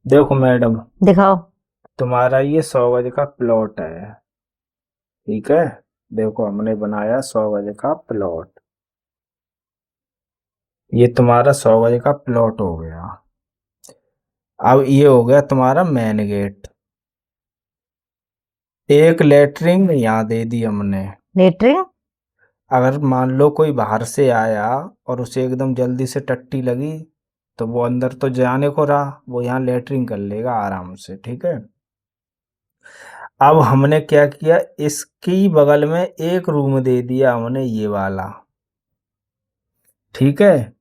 देखो मैडम, दिखाओ। तुम्हारा ये 100 गज का प्लॉट है। ठीक है। देखो हमने बनाया 100 गज का प्लॉट। ये तुम्हारा 100 गज का प्लॉट हो गया। अब ये हो गया तुम्हारा मेन गेट। एक लेटरिंग यहाँ दे दी हमने। लेटरिन। अगर मान लो कोई बाहर से आया और उसे एकदम जल्दी से टट्टी लगी, तो वो अंदर तो जाने को रहा, वो यहाँ लेटरिंग कर लेगा आराम से। ठीक है। अब हमने क्या किया, इसकी बगल में एक रूम दे दिया हमने, ये वाला। ठीक है।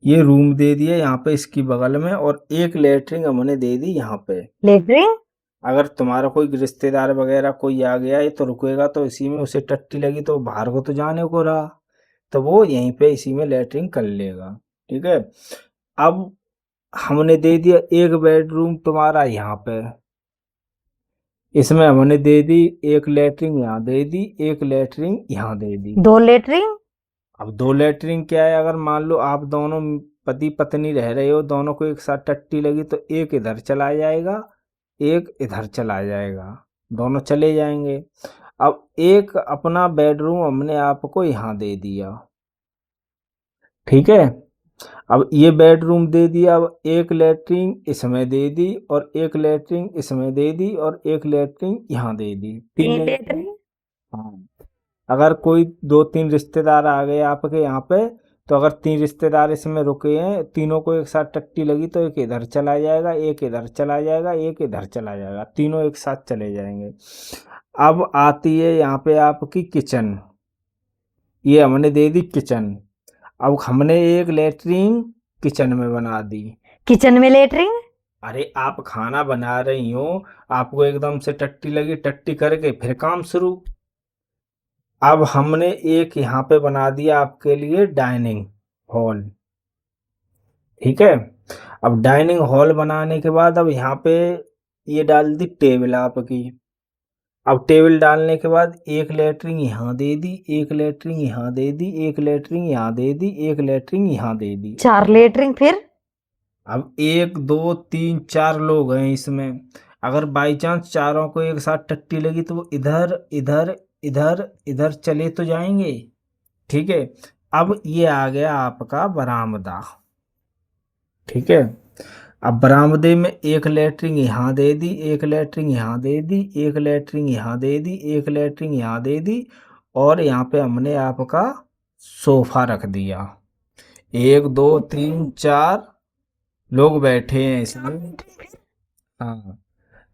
ये रूम दे दिया यहाँ पे इसकी बगल में, और एक लेटरिन हमने दे दी यहाँ पे। लेटरिन। अगर तुम्हारा कोई रिश्तेदार वगैरह कोई आ गया है तो रुकेगा तो इसी में, उसे टट्टी लगी तो बाहर को तो जाने को रहा, तो वो यहीं पे इसी में लेटरिन कर लेगा। ठीक है। अब हमने दे दिया एक बेडरूम तुम्हारा यहाँ पे। इसमें हमने दे दी एक लेटरिन यहाँ दे दी, एक लेटरिन यहाँ दे दी। दो लेटरिन। अब दो लेटरिन क्या है, अगर मान लो आप दोनों पति पत्नी रह रहे हो, दोनों को एक साथ टट्टी लगी तो एक इधर चला जाएगा, एक इधर चला जाएगा, दोनों चले जाएंगे। अब एक अपना बेडरूम हमने आपको यहाँ दे दिया। ठीक है। अब ये बेडरूम दे दिया, अब एक लेटरिन इसमें दे दी, और एक लेटरिन इसमें दे दी, और एक लेटरिन यहाँ दे दी, तीन तीन लेटरिन। लेटरिन। हाँ। अगर कोई दो तीन रिश्तेदार आ गए आपके यहाँ पे, तो अगर तीन रिश्तेदार इसमें रुके हैं, तीनों को एक साथ टट्टी लगी तो एक इधर चला जाएगा, एक इधर चला जाएगा, एक इधर चला जाएगा, तीनों एक साथ चले जाएंगे। अब आती है यहाँ पे आपकी किचन। ये हमने दे दी किचन। अब हमने एक लेटरिन किचन में बना दी। किचन में लेटरिन। अरे आप खाना बना रही हो, आपको एकदम से टट्टी लगी, टट्टी करके फिर काम शुरू। अब हमने एक यहाँ पे बना दिया आपके लिए डाइनिंग हॉल। ठीक है। अब डाइनिंग हॉल बनाने के बाद अब यहाँ पे ये डाल दी टेबल आपकी। अब टेबल डालने के बाद एक लेटरिन यहाँ दे दी, एक लेटरिन यहाँ दे दी, एक लेटरिन यहाँ दे दी, एक लेटरिन यहाँ दे दी। चार लेटरिन फिर। अब एक दो तीन चार लोग हैं इसमें। अगर बाई चांस चारों को एक साथ टट्टी लगी तो वो इधर इधर इधर इधर चले तो जाएंगे। ठीक है। अब ये आ गया आपका बरामदा। ठीक है। अब बरामदे में एक लेटरिन यहाँ दे दी, एक लेटरिन यहाँ दे दी, एक लेटरिन यहाँ दे दी, एक लेटरिन यहाँ दे दी, और यहाँ पे हमने आपका सोफा रख दिया। एक दो तीन चार लोग बैठे हैं इसमें। हाँ।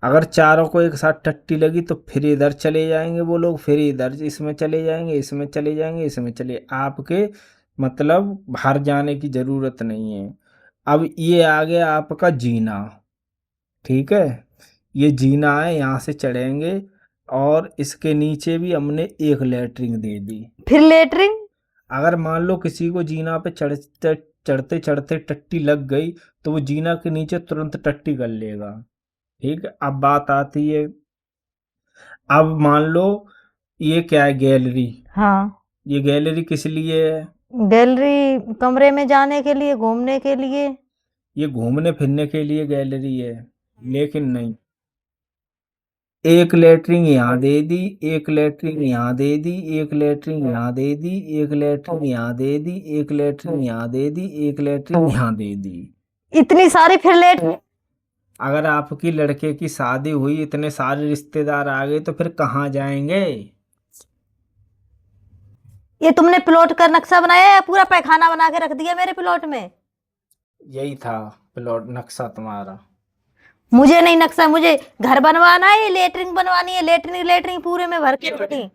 अगर चारों को एक साथ टट्टी लगी तो फिर इधर चले जाएंगे वो लोग, फिर इधर इसमें चले जाएंगे, इसमें चले जाएंगे, इसमें चले, आपके मतलब बाहर जाने की जरूरत नहीं है। अब ये आ गया आपका जीना। ठीक है। ये जीना है, यहाँ से चढ़ेंगे, और इसके नीचे भी हमने एक लेटरिन दे दी। फिर लेटरिन। अगर मान लो किसी को जीना पे चढ़ते चढ़ते चढ़ते टट्टी लग गई, तो वो जीना के नीचे तुरंत टट्टी कर लेगा। ठीक है। अब बात आती है, अब मान लो ये क्या है, गैलरी। हाँ। ये गैलरी किस लिए है? गैलरी कमरे में जाने के लिए, घूमने के लिए। ये घूमने फिरने के लिए गैलरी है, लेकिन नहीं। एक लेटरिन यहाँ दे दी, एक लेटरिन यहाँ दे दी, एक लेटरिन यहाँ दे दी, एक लेटरिन यहाँ दे दी, एक लेटरिन यहाँ दे दी, एक लेटरिन यहाँ दे दी। इतनी सारी फिर लेटरिन। अगर आपकी लड़के की शादी हुई, इतने सारे रिश्तेदार आ गए, तो फिर कहाँ जाएंगे? ये तुमने प्लॉट का नक्शा बनाया या पूरा पैखाना बना के रख दिया मेरे प्लॉट में? यही था प्लॉट नक्शा तुम्हारा। मुझे नहीं नक्शा, मुझे घर बनवाना है, लेटरिन बनवानी है, लेटरिन लेटरिन पूरे में भर के रखनी।